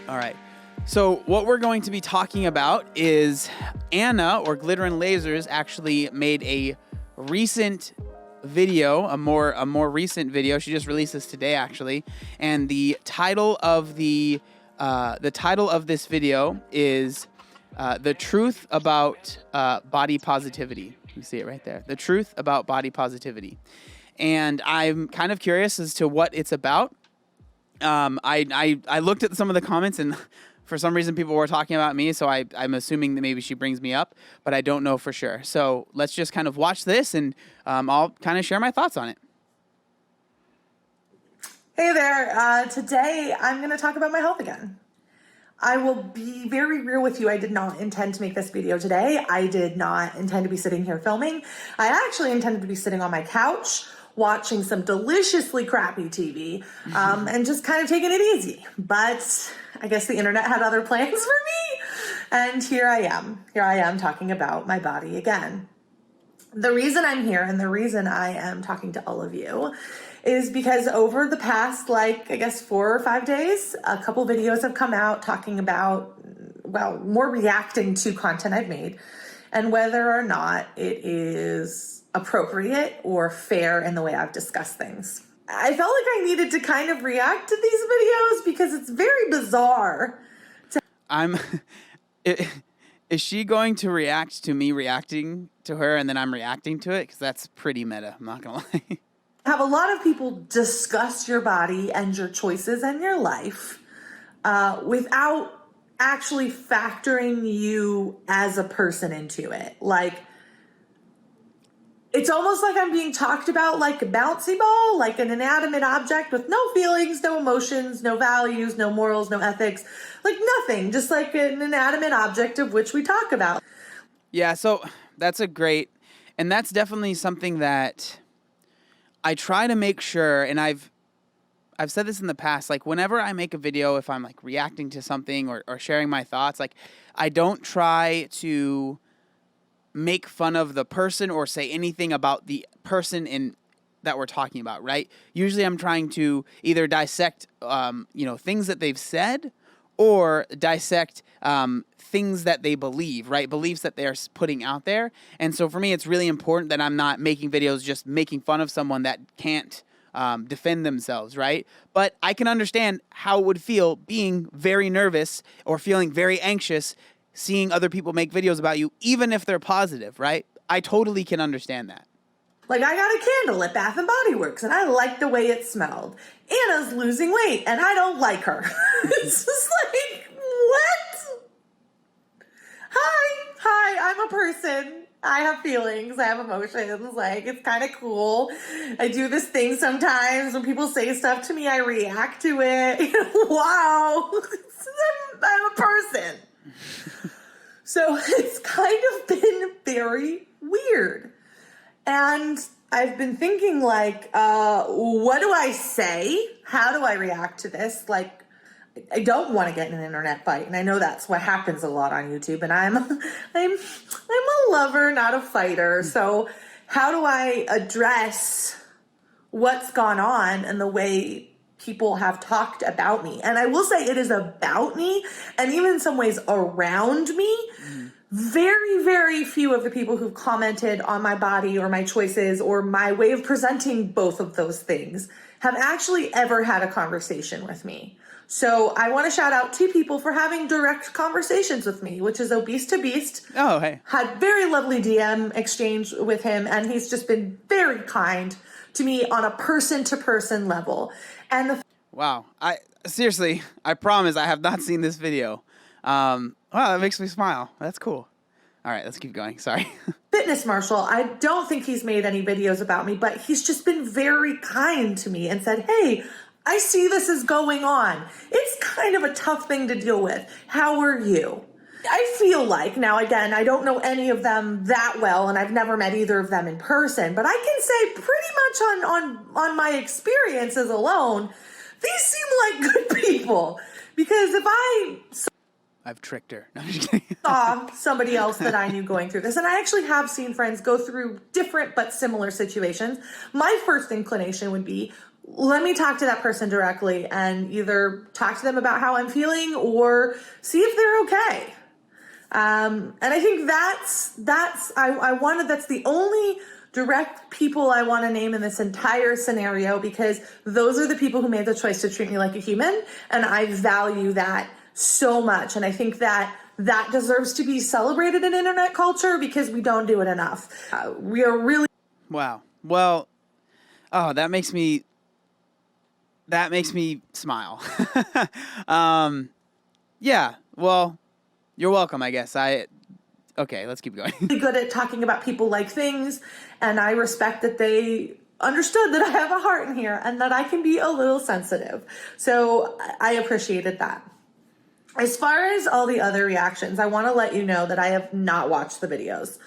All right. So what we're going to be talking about is Anna, or Glitter and Lasers, actually made a recent video, a more recent video. She just released this today, actually, and the title of this video is "The Truth About Body Positivity." You see it right there. The truth about body positivity, and I'm kind of curious as to what it's about. I looked at some of the comments, and for some reason people were talking about me, so I'm assuming that maybe she brings me up, but I don't know for sure. So let's just kind of watch this, and I'll kind of share my thoughts on it. Hey there. Today I'm going to talk about my health again. I will be very real with you. I did not intend to make this video today. I did not intend to be sitting here filming. I actually intended to be sitting on my couch watching some deliciously crappy TV and just kind of taking it easy. But I guess the internet had other plans for me. And here I am. Here I am talking about my body again. The reason I'm here and the reason I am talking to all of you is because over the past, I guess 4 or 5 days, a couple videos have come out talking about, well, more reacting to content I've made and whether or not it is appropriate or fair in the way I've discussed things. I felt like I needed to kind of react to these videos because it's very bizarre. Is she going to react to me reacting to her and then I'm reacting to it? Because that's pretty meta, I'm not going to lie. Have a lot of people discuss your body and your choices and your life without actually factoring you as a person into it. It's almost like I'm being talked about like a bouncy ball, like an inanimate object with no feelings, no emotions, no values, no morals, no ethics, like nothing, just like an inanimate object of which we talk about. Yeah, so that's and that's definitely something that I try to make sure, and I've said this in the past, like whenever I make a video, if I'm like reacting to something or sharing my thoughts, like I don't try to make fun of the person or say anything about the person that we're talking about, right? Usually I'm trying to either dissect, things that they've said or dissect things that they believe, right? Beliefs that they're putting out there. And so for me, it's really important that I'm not making videos just making fun of someone that can't defend themselves, right? But I can understand how it would feel being very nervous or feeling very anxious seeing other people make videos about you, even if they're positive, right? I totally can understand that. Like, I got a candle at Bath & Body Works, and I like the way it smelled. Anna's losing weight, and I don't like her. It's just like, what? Hi, I'm a person. I have feelings. I have emotions. Like, it's kind of cool. I do this thing sometimes when people say stuff to me, I react to it. Wow. I'm a person. So it's kind of been very weird. And I've been thinking, what do I say? How do I react to this? Like, I don't want to get in an internet fight. And I know that's what happens a lot on YouTube. And I'm a lover, not a fighter. So how do I address what's gone on and the way people have talked about me? And I will say it is about me, and even in some ways around me. Very, very few of the people who've commented on my body or my choices or my way of presenting both of those things have actually ever had a conversation with me. So I want to shout out 2 people for having direct conversations with me, which is Obese to Beast. Oh, hey. Had very lovely DM exchange with him, and he's just been very kind to me on a person-to-person level. And wow. Seriously, I promise I have not seen this video. Wow, that makes me smile. That's cool. All right, let's keep going. Sorry. Fitness Marshall, I don't think he's made any videos about me, but he's just been very kind to me and said, hey, I see this is going on. It's kind of a tough thing to deal with. How are you? I feel like, now again, I don't know any of them that well, and I've never met either of them in person, but I can say pretty much on my experiences alone, these seem like good people. Because if I've tricked her. No, I'm just kidding. saw somebody else that I knew going through this, and I actually have seen friends go through different but similar situations, my first inclination would be, let me talk to that person directly and either talk to them about how I'm feeling or see if they're okay. And I think that's the only direct people I want to name in this entire scenario, because those are the people who made the choice to treat me like a human. And I value that so much. And I think that that deserves to be celebrated in internet culture because we don't do it enough. We are really. Wow. Well, oh, that makes me smile. Yeah. Well, you're welcome, I guess. Okay, let's keep going. Good at talking about people like things, and I respect that they understood that I have a heart in here and that I can be a little sensitive. So I appreciated that. As far as all the other reactions, I want to let you know that I have not watched the videos.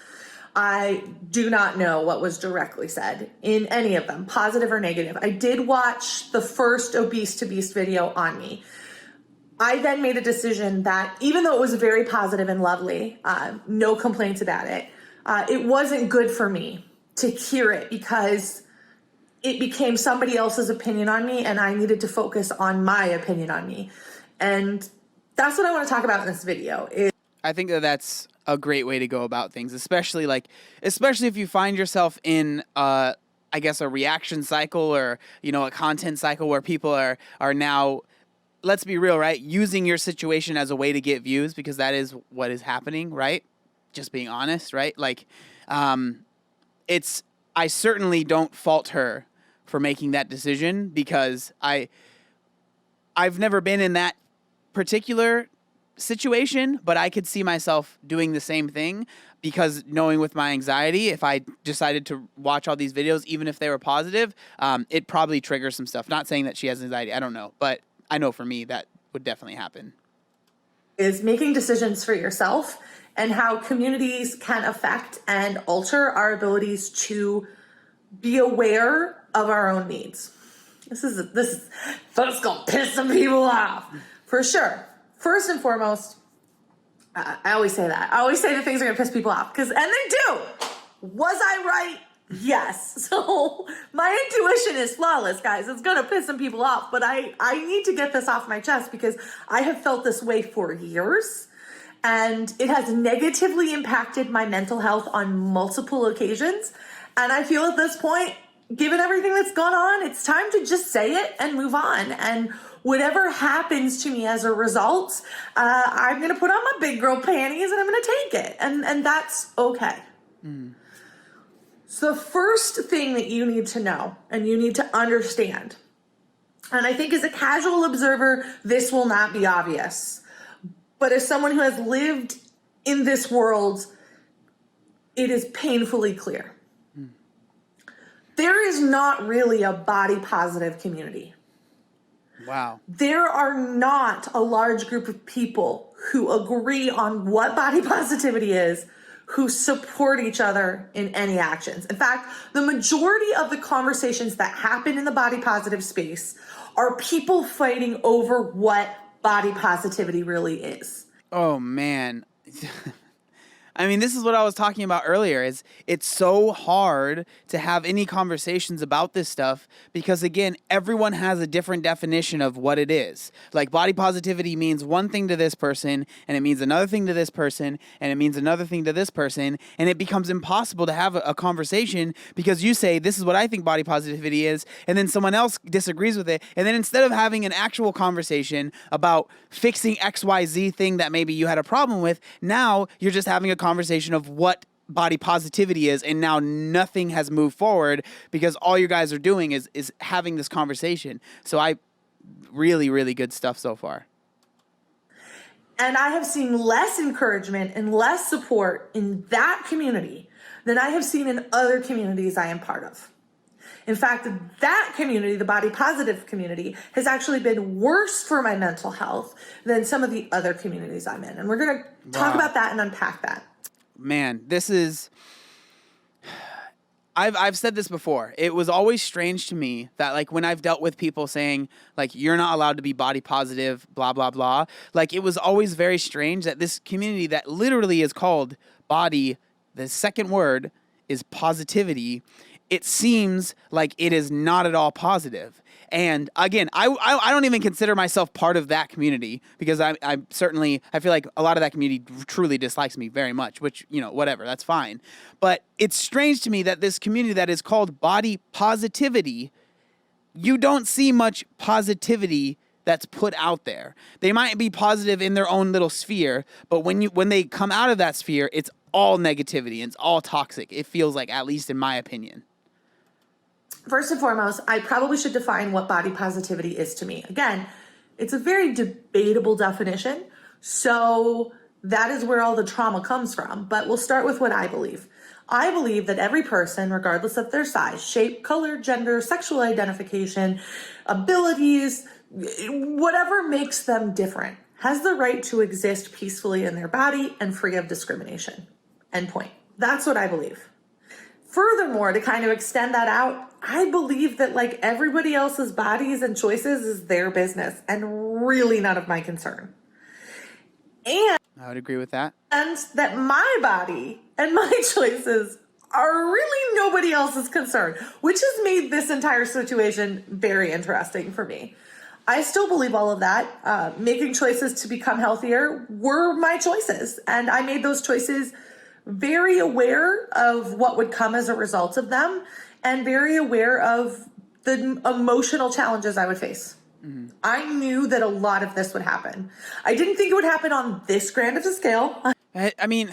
I do not know what was directly said in any of them, positive or negative. I did watch the first Obese to Beast video on me. I then made a decision that even though it was very positive and lovely, no complaints about it, it wasn't good for me to hear it because it became somebody else's opinion on me and I needed to focus on my opinion on me. And that's what I want to talk about in this video. I think that that's a great way to go about things, especially if you find yourself in I guess a reaction cycle or, a content cycle where people are now, let's be real, right? Using your situation as a way to get views, because that is what is happening, right? Just being honest, right? I certainly don't fault her for making that decision because I've never been in that particular situation, but I could see myself doing the same thing because knowing with my anxiety, if I decided to watch all these videos, even if they were positive, it probably triggers some stuff. Not saying that she has anxiety, I don't know, but I know for me that would definitely happen. Is making decisions for yourself and how communities can affect and alter our abilities to be aware of our own needs. That's gonna piss some people off for sure. First and foremost, I always say that. I always say that things are gonna piss people off and they do. Was I right? Yes. So my intuition is flawless, guys. It's gonna piss some people off, but I need to get this off my chest because I have felt this way for years and it has negatively impacted my mental health on multiple occasions. And I feel at this point, given everything that's gone on, it's time to just say it and move on. And whatever happens to me as a result, I'm going to put on my big girl panties and I'm going to take it. And that's okay. Mm. So the first thing that you need to know and you need to understand, and I think as a casual observer, this will not be obvious, but as someone who has lived in this world, it is painfully clear. Mm. There is not really a body positive community. Wow. There are not a large group of people who agree on what body positivity is, who support each other in any actions. In fact, the majority of the conversations that happen in the body positive space are people fighting over what body positivity really is. Oh, man. I mean, this is what I was talking about earlier, is it's so hard to have any conversations about this stuff because, again, everyone has a different definition of what it is. Like, body positivity means one thing to this person, and it means another thing to this person, and it means another thing to this person, and it becomes impossible to have a conversation because you say, this is what I think body positivity is, and then someone else disagrees with it, and then instead of having an actual conversation about fixing XYZ thing that maybe you had a problem with, now you're just having a conversation of what body positivity is, and now nothing has moved forward because all you guys are doing is having this conversation. So really, really good stuff so far. And I have seen less encouragement and less support in that community than I have seen in other communities I am part of. In fact, that community, the body positive community, has actually been worse for my mental health than some of the other communities I'm in. And we're going to talk about that and unpack that. Man, this is... I've said this before. It was always strange to me that, like, when I've dealt with people saying, like, you're not allowed to be body positive, blah, blah, blah. Like, it was always very strange that this community that literally is called body, the second word is positivity, it seems like it is not at all positive. And again, I don't even consider myself part of that community because I certainly, I feel like a lot of that community truly dislikes me very much, which, you know, whatever, that's fine. But it's strange to me that this community that is called body positivity, you don't see much positivity that's put out there. They might be positive in their own little sphere, but when they come out of that sphere, it's all negativity and it's all toxic. It feels like, at least in my opinion. First and foremost, I probably should define what body positivity is to me. Again, it's a very debatable definition, so that is where all the trauma comes from. But we'll start with what I believe. I believe that every person, regardless of their size, shape, color, gender, sexual identification, abilities, whatever makes them different, has the right to exist peacefully in their body and free of discrimination. End point. That's what I believe. Furthermore, to kind of extend that out, I believe that like everybody else's bodies and choices is their business and really none of my concern. And I would agree with that. And that my body and my choices are really nobody else's concern, which has made this entire situation very interesting for me. I still believe all of that. Making choices to become healthier were my choices, and I made those choices very aware of what would come as a result of them and very aware of the emotional challenges I would face. Mm-hmm. I knew that a lot of this would happen. I didn't think it would happen on this grand of a scale. I mean,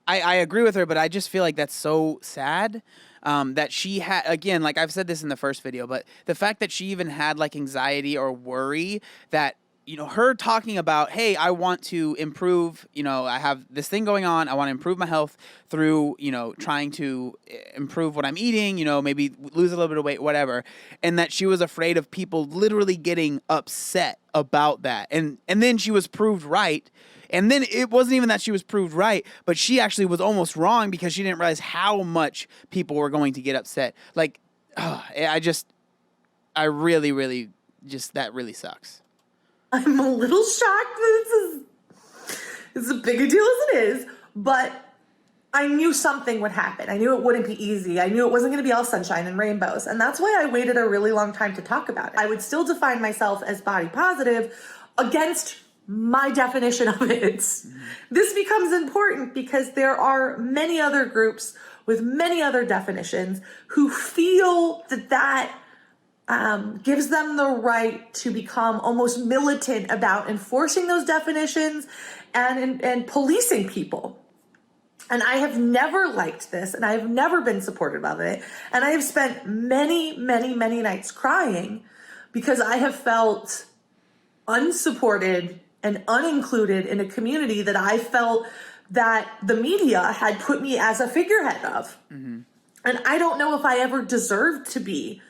I agree with her, but I just feel like that's so sad. That she had, again, like I've said this in the first video, but the fact that she even had like anxiety or worry that, you know, her talking about, hey, I want to improve, you know, I have this thing going on. I want to improve my health through, you know, trying to improve what I'm eating, you know, maybe lose a little bit of weight, whatever. And that she was afraid of people literally getting upset about that. And then she was proved right. And then it wasn't even that she was proved right, but she actually was almost wrong because she didn't realize how much people were going to get upset. Like, I really, really just, that really sucks. I'm a little shocked that it's as big a deal as it is, but I knew something would happen. I knew it wouldn't be easy. I knew it wasn't going to be all sunshine and rainbows. And that's why I waited a really long time to talk about it. I would still define myself as body positive against my definition of it. This becomes important because there are many other groups with many other definitions who feel that gives them the right to become almost militant about enforcing those definitions and policing people. And I have never liked this, and I have never been supportive of it. And I have spent many, many, many nights crying because I have felt unsupported and unincluded in a community that I felt that the media had put me as a figurehead of. Mm-hmm. And I don't know if I ever deserved to be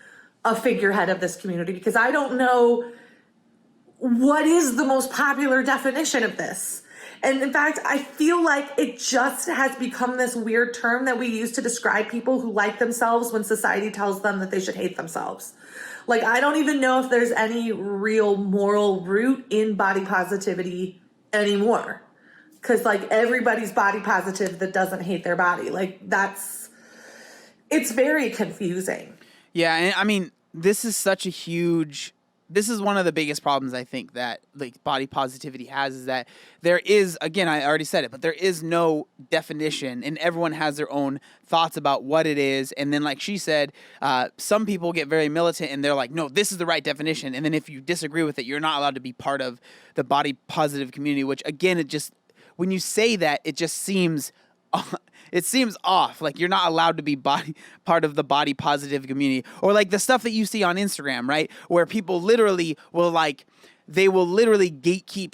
a figurehead of this community because I don't know what is the most popular definition of this. And in fact, I feel like it just has become this weird term that we use to describe people who like themselves when society tells them that they should hate themselves. Like, I don't even know if there's any real moral root in body positivity anymore. Because, like, everybody's body positive that doesn't hate their body. Like, it's very confusing. Yeah, and I mean, this is one of the biggest problems I think that like body positivity has is that there is, again, I already said it, but there is no definition and everyone has their own thoughts about what it is. And then like she said, some people get very militant and they're like, no, this is the right definition. And then if you disagree with it, you're not allowed to be part of the body positive community, which again, when you say that, it just seems off. Like you're not allowed to be part of the body positive community, or like the stuff that you see on Instagram, right? Where people literally will gatekeep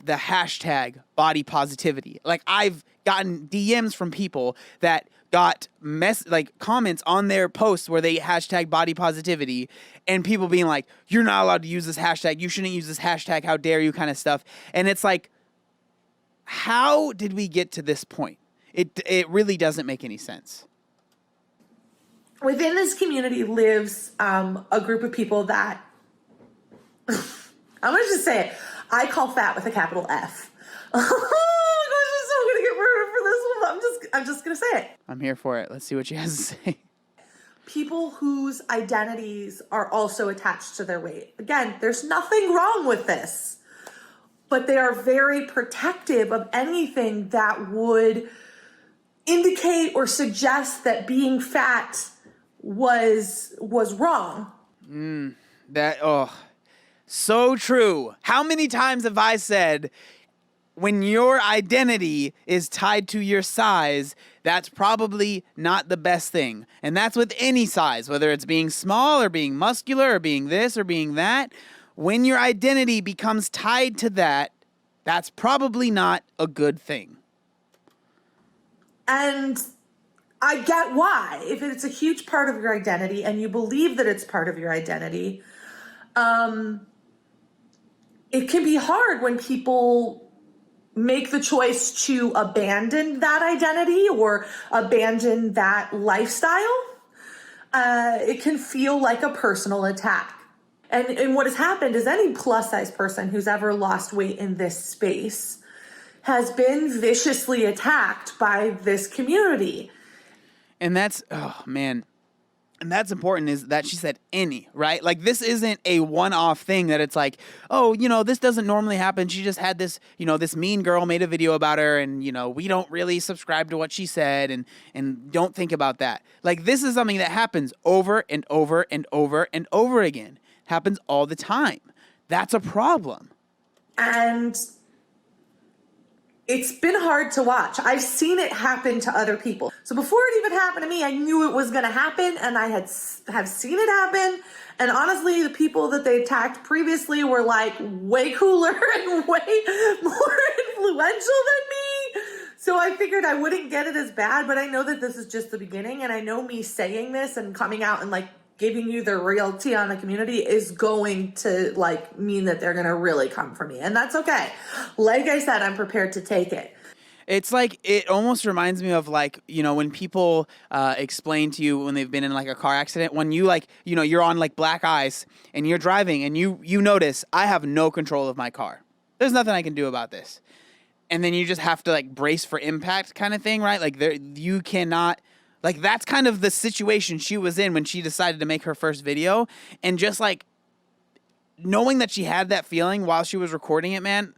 the hashtag body positivity. Like I've gotten DMs from people that got comments on their posts where they hashtag body positivity and people being like, you're not allowed to use this hashtag. You shouldn't use this hashtag. How dare you kind of stuff. And it's like, how did we get to this point? It really doesn't make any sense. Within this community lives a group of people that, I'm going to just say it, I call fat with a capital F. Oh my gosh, I'm so going to get murdered for this one. I'm just going to say it. I'm here for it. Let's see what she has to say. people whose identities are also attached to their weight. Again, there's nothing wrong with this, but they are very protective of anything that would indicate or suggest that being fat was wrong. So true. How many times have I said, when your identity is tied to your size, that's probably not the best thing. And that's with any size, whether it's being small or being muscular or being this or being that. When your identity becomes tied to that, that's probably not a good thing. And I get why. If it's a huge part of your identity and you believe that it's part of your identity, it can be hard when people make the choice to abandon that identity or abandon that lifestyle. It can feel like a personal attack. And what has happened is any plus size person who's ever lost weight in this space has been viciously attacked by this community. And that's, oh man. And that's important, is that she said any, right? Like, this isn't a one-off thing that it's like, oh, this doesn't normally happen. She just had this, this mean girl made a video about her, and, we don't really subscribe to what she said, and don't think about that. Like, this is something that happens over and over and over and over again. Happens all the time. That's a problem. And it's been hard to watch. I've seen it happen to other people. So before it even happened to me, I knew it was going to happen, and I have seen it happen. And honestly, the people that they attacked previously were like way cooler and way more influential than me. So I figured I wouldn't get it as bad, but I know that this is just the beginning, and I know me saying this and coming out and like giving you the realty on the community is going to like mean that they're going to really come for me. And that's okay. Like I said, I'm prepared to take it. It's like, it almost reminds me of like, when people explain to you when they've been in like a car accident, when you like, you're on like black ice and you're driving and you notice, I have no control of my car. There's nothing I can do about this. And then you just have to like brace for impact kind of thing, right? Like you cannot. Like, that's kind of the situation she was in when she decided to make her first video. And just, like, knowing that she had that feeling while she was recording it, man,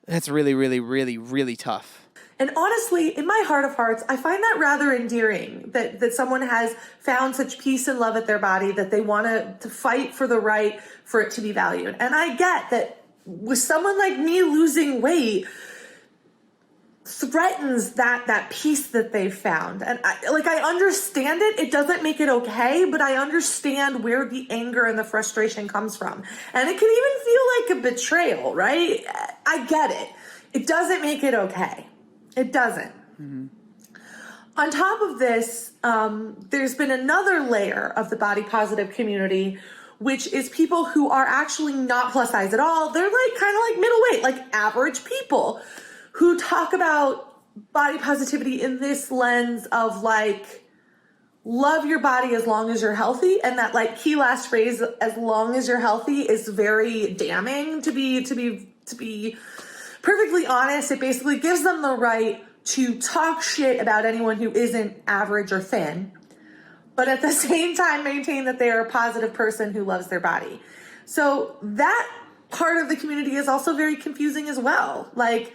that's really, really, really, really tough. And honestly, in my heart of hearts, I find that rather endearing that someone has found such peace and love at their body that they want to fight for the right for it to be valued. And I get that with someone like me losing weight, threatens that peace that they've found. And I understand it. It doesn't make it okay, but I understand where the anger and the frustration comes from. And it can even feel like a betrayal, right? I get it. It doesn't make it okay. It doesn't. Mm-hmm. On top of this, there's been another layer of the body positive community, which is people who are actually not plus size at all. They're like kind of like middleweight, like average people, who talk about body positivity in this lens of like, love your body as long as you're healthy. And that like key last phrase, as long as you're healthy, is very damning to be perfectly honest. It basically gives them the right to talk shit about anyone who isn't average or thin, but at the same time maintain that they are a positive person who loves their body. So that part of the community is also very confusing as well. Like,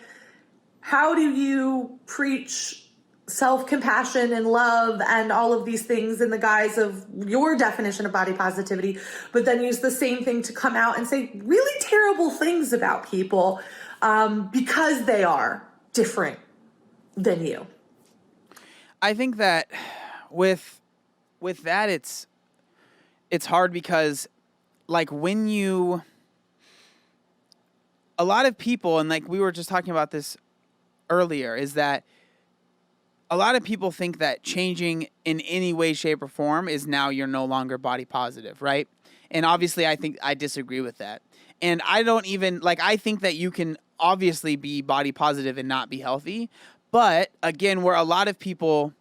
how do you preach self-compassion and love and all of these things in the guise of your definition of body positivity, but then use the same thing to come out and say really terrible things about people because they are different than you? I think that with that, it's hard because like when a lot of people, and like we were just talking about this earlier, is that a lot of people think that changing in any way, shape, or form is now you're no longer body positive, right? And obviously I disagree with that. And I don't even, like, I think that you can obviously be body positive and not be healthy. But again, where a lot of people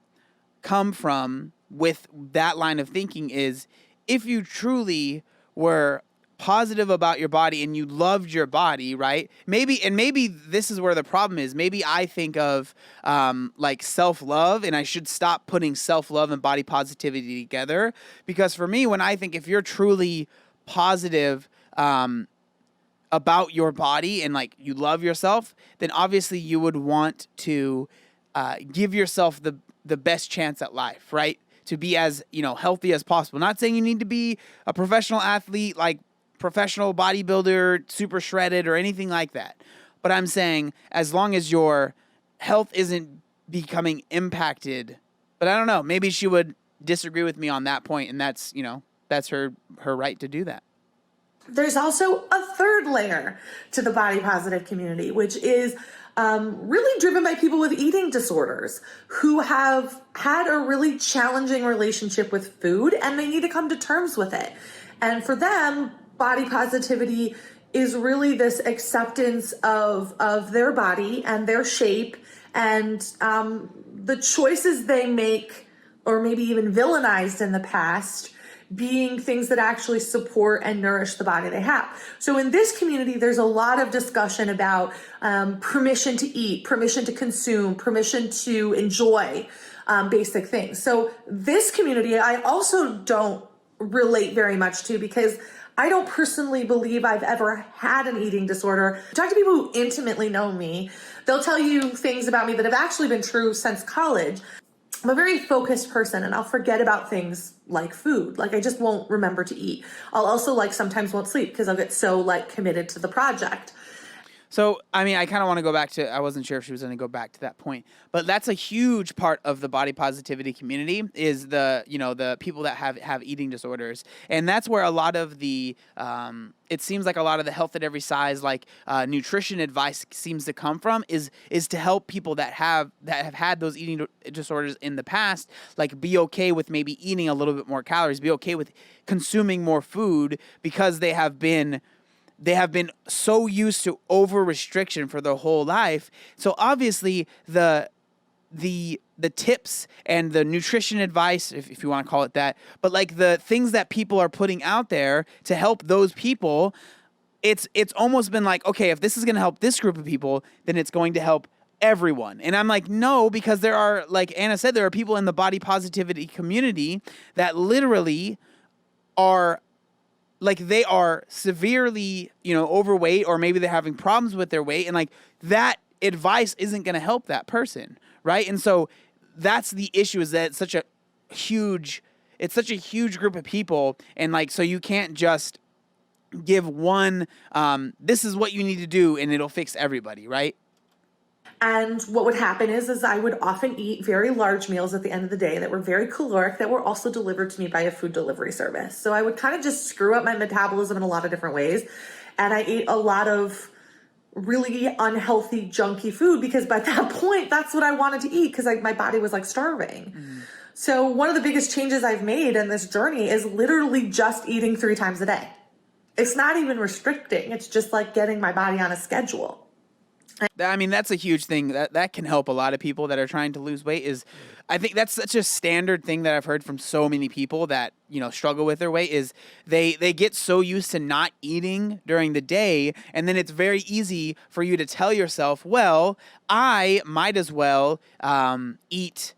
come from with that line of thinking is if you truly were positive about your body and you loved your body, right? Maybe this is where the problem is. Maybe I think of like self-love, and I should stop putting self-love and body positivity together, because for me, when I think if you're truly positive about your body and like you love yourself, then obviously you would want to give yourself the best chance at life, right? To be as, healthy as possible. Not saying you need to be a professional athlete, like professional bodybuilder, super shredded or anything like that. But I'm saying as long as your health isn't becoming impacted, but I don't know, maybe she would disagree with me on that point, and that's, that's her right to do that. There's also a third layer to the body positive community, which is really driven by people with eating disorders who have had a really challenging relationship with food and they need to come to terms with it. And for them, body positivity is really this acceptance of their body and their shape and the choices they make, or maybe even villainized in the past, being things that actually support and nourish the body they have. So in this community, there's a lot of discussion about permission to eat, permission to consume, permission to enjoy basic things. So this community, I also don't relate very much to, because I don't personally believe I've ever had an eating disorder. Talk to people who intimately know me. They'll tell you things about me that have actually been true since college. I'm a very focused person, and I'll forget about things like food. Like I just won't remember to eat. I'll also sometimes won't sleep because I'll get so committed to the project. So, I mean, I kind of want to go back to, I wasn't sure if she was going to go back to that point, but that's a huge part of the body positivity community is the people that have eating disorders. And that's where a lot of the, it seems like a lot of the health at every size, nutrition advice seems to come from is to help people that have had those eating disorders in the past, be okay with maybe eating a little bit more calories, be okay with consuming more food, because they have been so used to over restriction for their whole life. So obviously the tips and the nutrition advice, if you want to call it that, but the things that people are putting out there to help those people, it's almost been okay, if this is going to help this group of people, then it's going to help everyone. And I'm no, because there are, like Anna said, there are people in the body positivity community that literally are they are severely, overweight, or maybe they're having problems with their weight, and that advice isn't going to help that person, right? And so that's the issue, is that it's such a huge group of people, and so you can't just give one, this is what you need to do and it'll fix everybody, right? And what would happen is I would often eat very large meals at the end of the day that were very caloric, that were also delivered to me by a food delivery service. So I would kind of just screw up my metabolism in a lot of different ways. And I ate a lot of really unhealthy, junky food, because by that point, that's what I wanted to eat, because my body was starving. Mm-hmm. So one of the biggest changes I've made in this journey is literally just eating 3 times a day. It's not even restricting. It's just getting my body on a schedule. I mean, that's a huge thing that can help a lot of people that are trying to lose weight. Is I think that's such a standard thing that I've heard from so many people that, struggle with their weight, is they get so used to not eating during the day. And then it's very easy for you to tell yourself, well, I might as well eat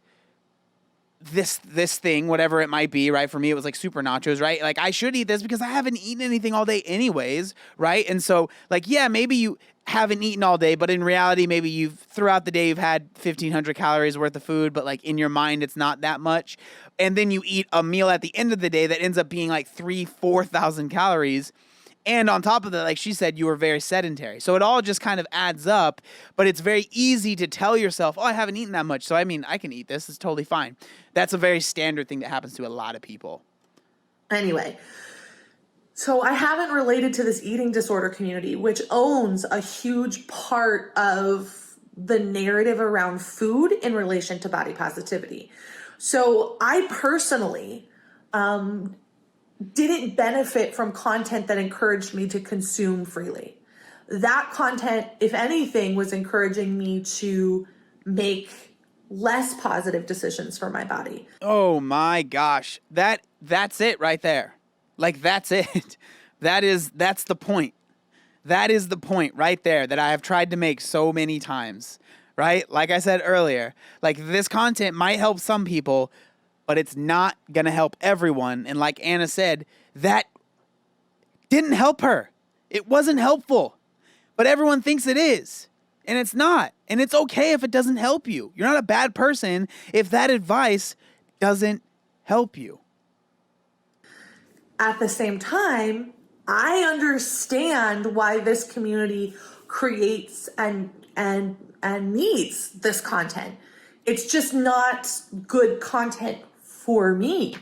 this thing, whatever it might be, right? For me, it was super nachos, right? I should eat this because I haven't eaten anything all day anyways, right? And so yeah, maybe you haven't eaten all day, but in reality, maybe throughout the day, you've had 1,500 calories worth of food, but in your mind, it's not that much. And then you eat a meal at the end of the day that ends up being 3,000-4,000 calories. And on top of that, like she said, you were very sedentary. So it all just kind of adds up, but it's very easy to tell yourself, oh, I haven't eaten that much, so I mean, I can eat this. It's totally fine. That's a very standard thing that happens to a lot of people. Anyway, so I haven't related to this eating disorder community, which owns a huge part of the narrative around food in relation to body positivity. So I personally didn't benefit from content that encouraged me to consume freely. That content, if anything, was encouraging me to make less positive decisions for my body. Oh my gosh. That's it right there. That's it. That's the point. That is the point right there that I have tried to make so many times, right? Like I said earlier, like this content might help some people, but it's not going to help everyone. And like Anna said, that didn't help her. It wasn't helpful, but everyone thinks it is, and it's not. And it's okay if it doesn't help you. You're not a bad person if that advice doesn't help you. At the same time, I understand why this community creates and needs this content. It's just not good content for me.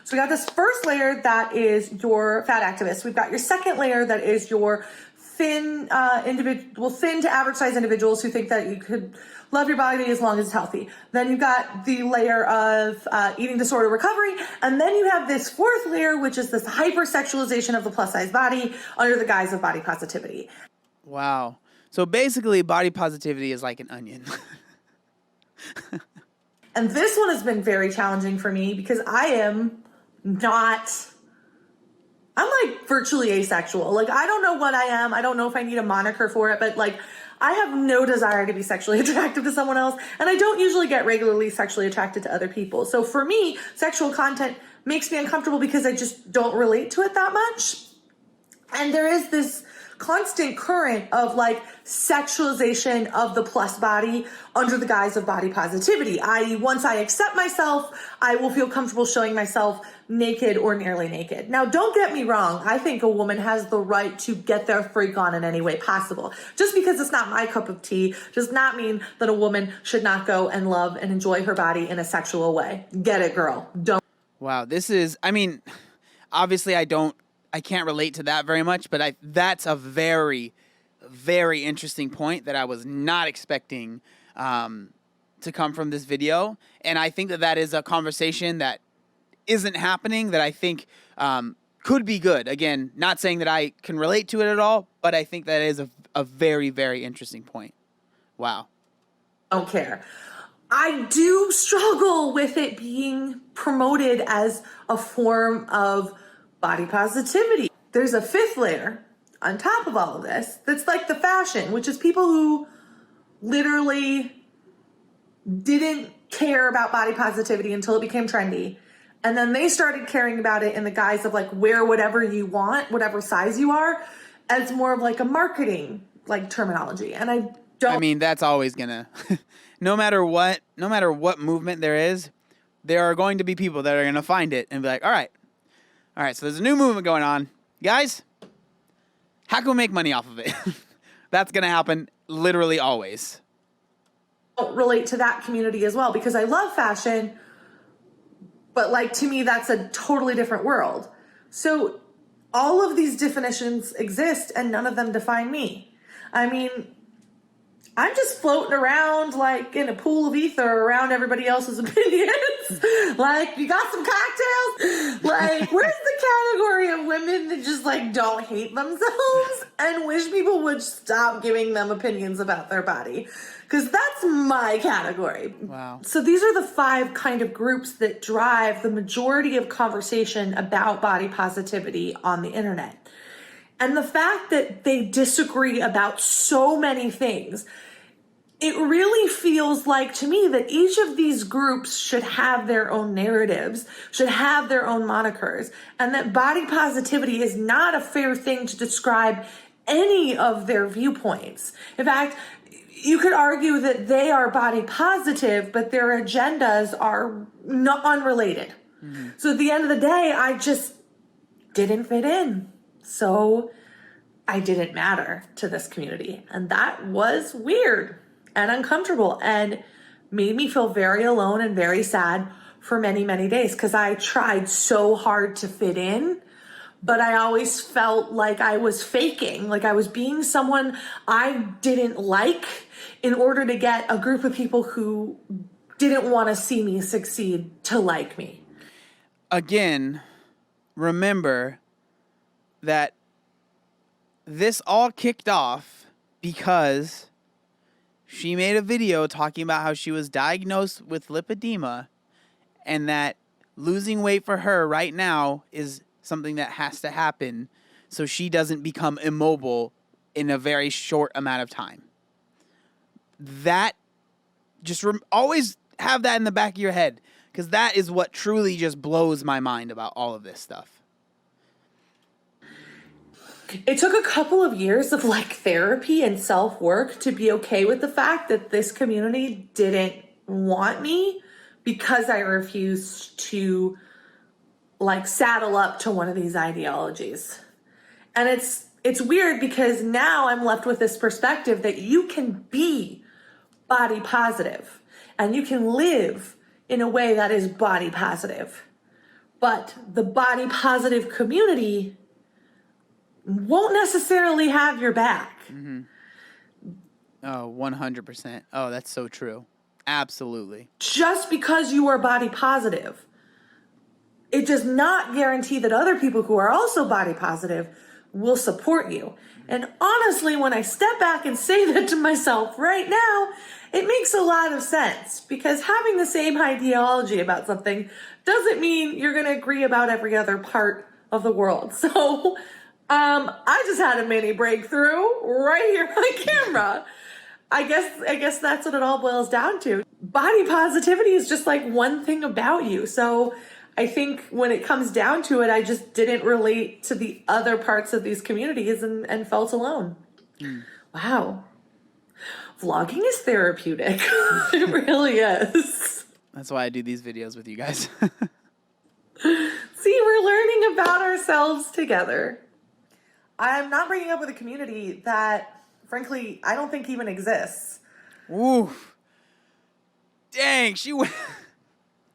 So we got this first layer that is your fat activist. We've got your second layer that is your thin thin to average size individuals who think that you could love your body as long as it's healthy. Then you've got the layer of eating disorder recovery. And then you have this fourth layer, which is this hypersexualization of the plus size body under the guise of body positivity. Wow. So basically body positivity is like an onion. And this one has been very challenging for me because I'm like virtually asexual. Like, I don't know what I am. I don't know if I need a moniker for it, but like, I have no desire to be sexually attracted to someone else. And I don't usually get regularly sexually attracted to other people. So for me, sexual content makes me uncomfortable because I just don't relate to it that much. And there is this constant current of like sexualization of the plus body under the guise of body positivity. I.e., once I accept myself, I will feel comfortable showing myself naked or nearly naked. Now, don't get me wrong. I think a woman has the right to get their freak on in any way possible. Just because it's not my cup of tea does not mean that a woman should not go and love and enjoy her body in a sexual way. Get it, girl. Don't. Wow. Obviously I can't relate to that very much, but that's a very, very interesting point that I was not expecting to come from this video. And I think that is a conversation that isn't happening that I think could be good. Again, not saying that I can relate to it at all, but I think that is a very, very interesting point. Wow. Don't care. I do struggle with it being promoted as a form of body positivity. There's a fifth layer on top of all of this that's like the fashion, which is people who literally didn't care about body positivity until it became trendy. And then they started caring about it in the guise of like wear whatever you want, whatever size you are, as more of like a marketing like terminology. And I mean, that's always gonna no matter what movement there are going to be people that are gonna find it and be like, all right, so there's a new movement going on. Guys, how can we make money off of it? That's gonna happen literally always. Don't relate to that community as well because I love fashion. But like, to me, that's a totally different world. So all of these definitions exist and none of them define me. I mean, I'm just floating around like in a pool of ether around everybody else's opinions. Like, you got some cocktails? Like, where's the category of women that just like don't hate themselves and wish people would stop giving them opinions about their body? Because that's my category. Wow. So these are the 5 kind of groups that drive the majority of conversation about body positivity on the internet. And the fact that they disagree about so many things, it really feels like to me that each of these groups should have their own narratives, should have their own monikers, and that body positivity is not a fair thing to describe any of their viewpoints. In fact, you could argue that they are body positive, but their agendas are not unrelated. Mm-hmm. So at the end of the day, I just didn't fit in. So I didn't matter to this community. And that was weird and uncomfortable and made me feel very alone and very sad for many, many days because I tried so hard to fit in. But I always felt like I was faking, like I was being someone I didn't like in order to get a group of people who didn't want to see me succeed to like me. Again, remember that this all kicked off because she made a video talking about how she was diagnosed with lipedema and that losing weight for her right now is something that has to happen so she doesn't become immobile in a very short amount of time. That just always have that in the back of your head, because that is what truly just blows my mind about all of this stuff. It took a couple of years of like therapy and self-work to be okay with the fact that this community didn't want me because I refused to like saddle up to one of these ideologies. And it's weird because now I'm left with this perspective that you can be body positive and you can live in a way that is body positive. But the body positive community won't necessarily have your back. Mm-hmm. Oh, 100%. Oh, that's so true. Absolutely. Just because you are body positive, it does not guarantee that other people who are also body positive will support you. And honestly, when I step back and say that to myself right now, it makes a lot of sense, because having the same ideology about something doesn't mean you're going to agree about every other part of the world. So I just had a mini breakthrough right here on camera. I guess that's what it all boils down to. Body positivity is just like one thing about you. So I think when it comes down to it, I just didn't relate to the other parts of these communities and felt alone. Wow. Vlogging is therapeutic. It really is. That's why I do these videos with you guys. See, we're learning about ourselves together. I'm not bringing up with a community that, frankly, I don't think even exists. Ooh. Dang, she went.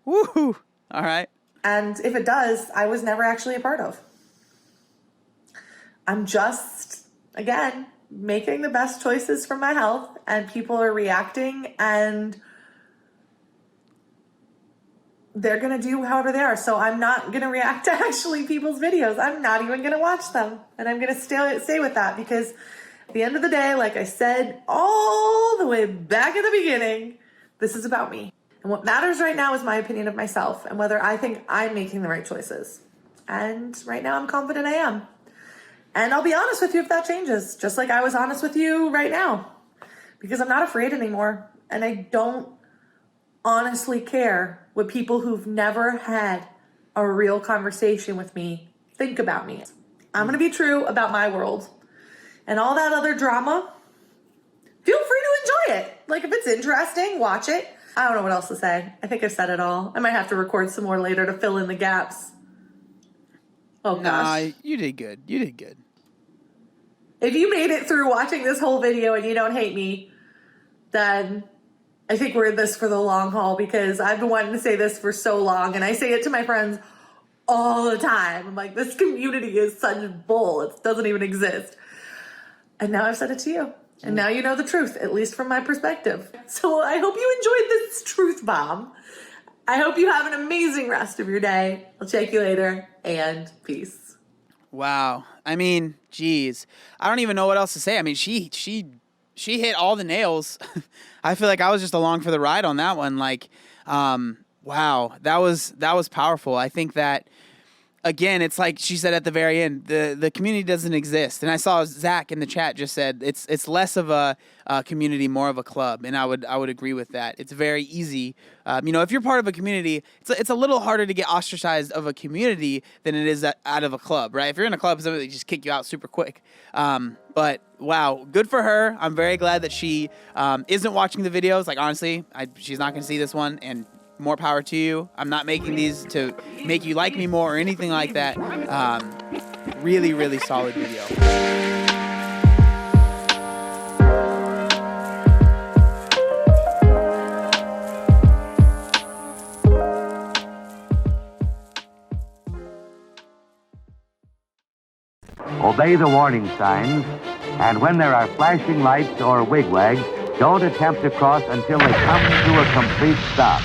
Woo. All right. And if it does, I was never actually a part of. I'm just, again, making the best choices for my health, and people are reacting, and they're going to do however they are. So I'm not going to react to actually people's videos. I'm not even going to watch them. And I'm going to stay with that, because at the end of the day, like I said, all the way back at the beginning, this is about me. And what matters right now is my opinion of myself and whether I think I'm making the right choices. And right now I'm confident I am. And I'll be honest with you if that changes, just like I was honest with you right now, because I'm not afraid anymore. And I don't honestly care what people who've never had a real conversation with me think about me. I'm going to be true about my world. And all that other drama, feel free to enjoy it. Like, if it's interesting, watch it. I don't know what else to say. I think I've said it all. I might have to record some more later to fill in the gaps. Oh, gosh. Nah, you did good. You did good. If you made it through watching this whole video and you don't hate me, then I think we're in this for the long haul, because I've been wanting to say this for so long, and I say it to my friends all the time. I'm like, this community is such bull. It doesn't even exist. And now I've said it to you. And now you know the truth, at least from my perspective. So I hope you enjoyed this truth bomb. I hope you have an amazing rest of your day. I'll check you later, and peace. Wow. I mean, geez. I don't even know what else to say. I mean, she hit all the nails. I feel like I was just along for the ride on that one. Like, wow, that was powerful. I think that, again, it's like she said at the very end, the community doesn't exist. And I saw Zach in the chat just said it's less of a community, more of a club. And I would agree with that. It's very easy. If you're part of a community, it's a little harder to get ostracized of a community than it is out of a club, right? If you're in a club, somebody just kick you out super quick. But wow, good for her. I'm very glad that she isn't watching the videos. Like, honestly, she's not going to see this one, and more power to you. I'm not making these to make you like me more or anything like that. Really, really solid video. Obey the warning signs, and when there are flashing lights or wigwags, don't attempt to cross until they come to a complete stop.